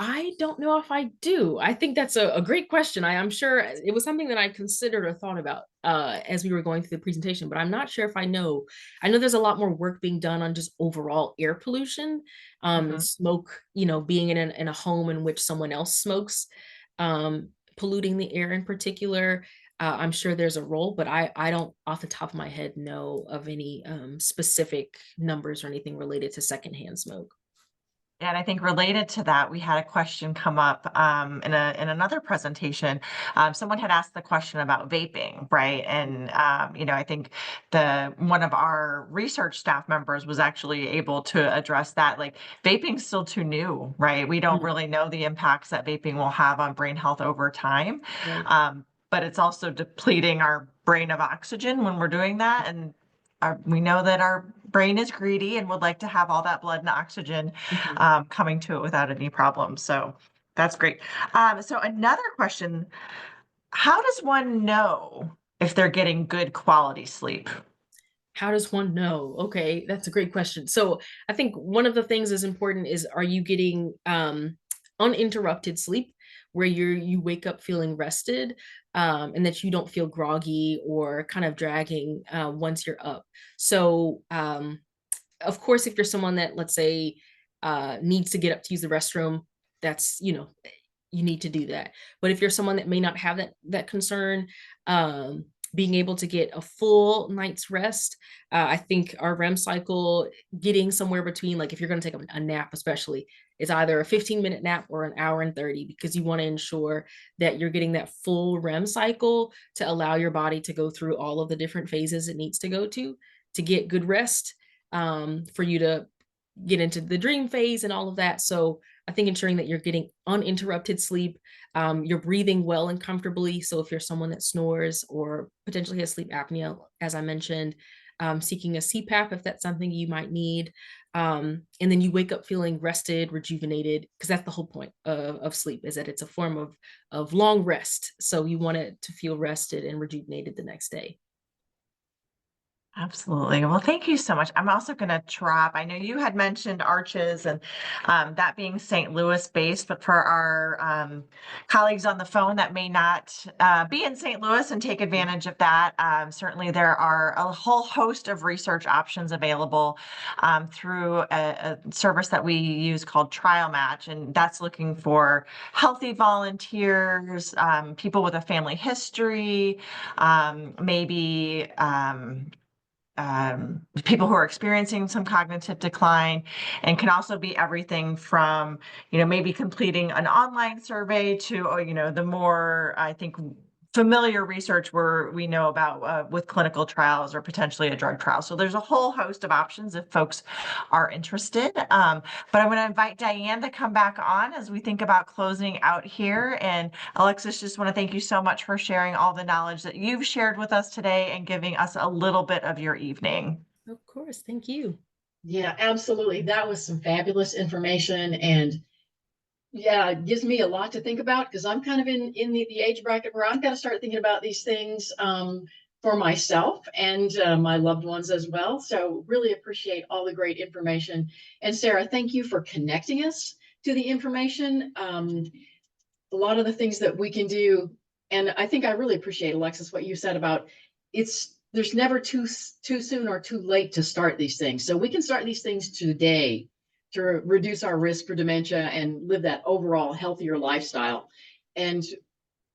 D: I don't know if I do. I think that's a great question. I'm sure it was something that I considered or thought about as we were going through the presentation, but I'm not sure if I know. I know there's a lot more work being done on just overall air pollution,
C: Mhm.
D: smoke, being in a home in which someone else smokes, polluting the air in particular. I'm sure there's a role, but I don't off the top of my head know of any specific numbers or anything related to secondhand smoke.
C: And I think related to that, we had a question come up in another presentation. Someone had asked the question about vaping, right? And I think the one of our research staff members was actually able to address that. Like vaping's still too new, right? We don't
D: Mm,
C: really know the impacts that vaping will have on brain health over time.
D: right.
C: But it's also depleting our brain of oxygen when we're doing that. And we know that our brain is greedy and would like to have all that blood and oxygen
D: Mhm.
C: coming to it without any problems. So that's great. So another question, how does one know if they're getting good quality sleep?
D: How does one know? Okay, that's a great question. So I think one of the things is important is, are you getting uninterrupted sleep where you wake up feeling rested, and that you don't feel groggy or kind of dragging once you're up. So of course, if you're someone that, let's say, needs to get up to use the restroom, that's, you need to do that. But if you're someone that may not have that concern, being able to get a full night's rest, I think our REM cycle, getting somewhere between, like, if you're going to take a nap, especially, is either a 15-minute nap or an hour and 30, because you want to ensure that you're getting that full REM cycle to allow your body to go through all of the different phases it needs to go to get good rest, for you to get into the dream phase and all of that. So I think ensuring that you're getting uninterrupted sleep, you're breathing well and comfortably. So if you're someone that snores or potentially has sleep apnea, as I mentioned, seeking a CPAP if that's something you might need. And then you wake up feeling rested, rejuvenated, because that's the whole point of sleep, is that it's a form of long rest. So you want it to feel rested and rejuvenated the next day.
C: Absolutely. Well, thank you so much. I'm also going to drop. I know you had mentioned Arches and that being St. Louis based, but for our colleagues on the phone that may not be in St. Louis and take advantage of that, certainly there are a whole host of research options available through a service that we use called Trial Match. And that's looking for healthy volunteers, people with a family history, maybe. People who are experiencing some cognitive decline, and can also be everything from, maybe completing an online survey to, the more, I think, familiar research where we know about with clinical trials or potentially a drug trial. So there's a whole host of options if folks are interested. But I'm going to invite Diane to come back on as we think about closing out here. And Alexis, just want to thank you so much for sharing all the knowledge that you've shared with us today and giving us a little bit of your evening.
D: Of course. Thank you.
B: Yeah, absolutely. That was some fabulous information. And yeah, it gives me a lot to think about, because I'm kind of in the age bracket where I've got to start thinking about these things for myself and my loved ones as well. So really appreciate all the great information. And Sarah, thank you for connecting us to the information. A lot of the things that we can do. And I think I really appreciate, Alexis, what you said about there's never too soon or too late to start these things. So we can start these things today to reduce our risk for dementia and live that overall healthier lifestyle. And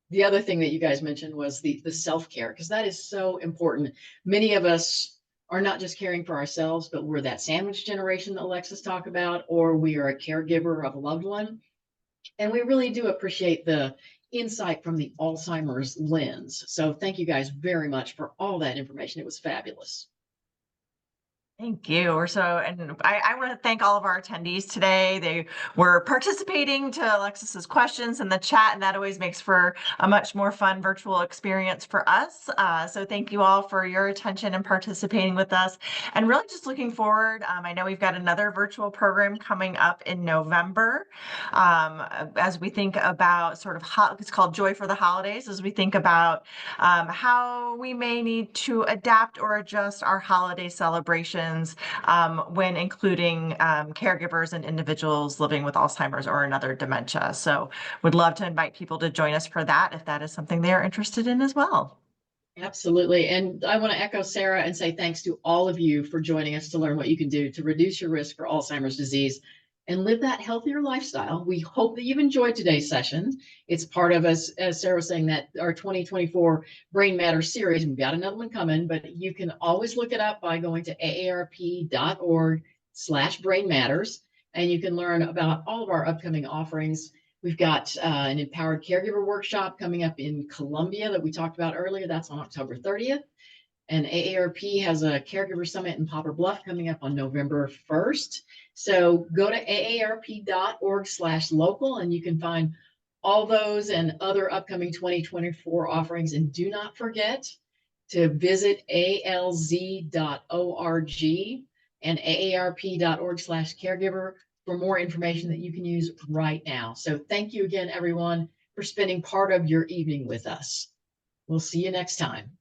B: the other thing that you guys mentioned was the self-care, because that is so important. Many of us are not just caring for ourselves, but we're that sandwich generation that Alexis talked about, or we are a caregiver of a loved one. And we really do appreciate the insight from the Alzheimer's lens. So thank you guys very much for all that information. It was fabulous.
C: Thank you. And I want to thank all of our attendees today. They were participating to Alexis's questions in the chat, and that always makes for a much more fun virtual experience for us. So thank you all for your attention and participating with us. And really just looking forward. I know we've got another virtual program coming up in November as we think about it's called Joy for the Holidays, as we think about how we may need to adapt or adjust our holiday celebrations when including caregivers and individuals living with Alzheimer's or another dementia. So would love to invite people to join us for that if that is something they are interested in as well.
B: Absolutely. And I want to echo Sarah and say thanks to all of you for joining us to learn what you can do to reduce your risk for Alzheimer's disease and live that healthier lifestyle. We hope that you've enjoyed today's session. It's part of, as Sarah was saying, that our 2024 Brain Matters series. We've got another one coming, but you can always look it up by going to aarp.org/Brain Matters, and you can learn about all of our upcoming offerings. We've got an empowered caregiver workshop coming up in Columbia that we talked about earlier. That's on October 30th. And AARP has a caregiver summit in Poplar Bluff coming up on November 1st. So go to aarp.org/local and you can find all those and other upcoming 2024 offerings. And do not forget to visit alz.org and aarp.org/caregiver for more information that you can use right now. So thank you again, everyone, for spending part of your evening with us. We'll see you next time.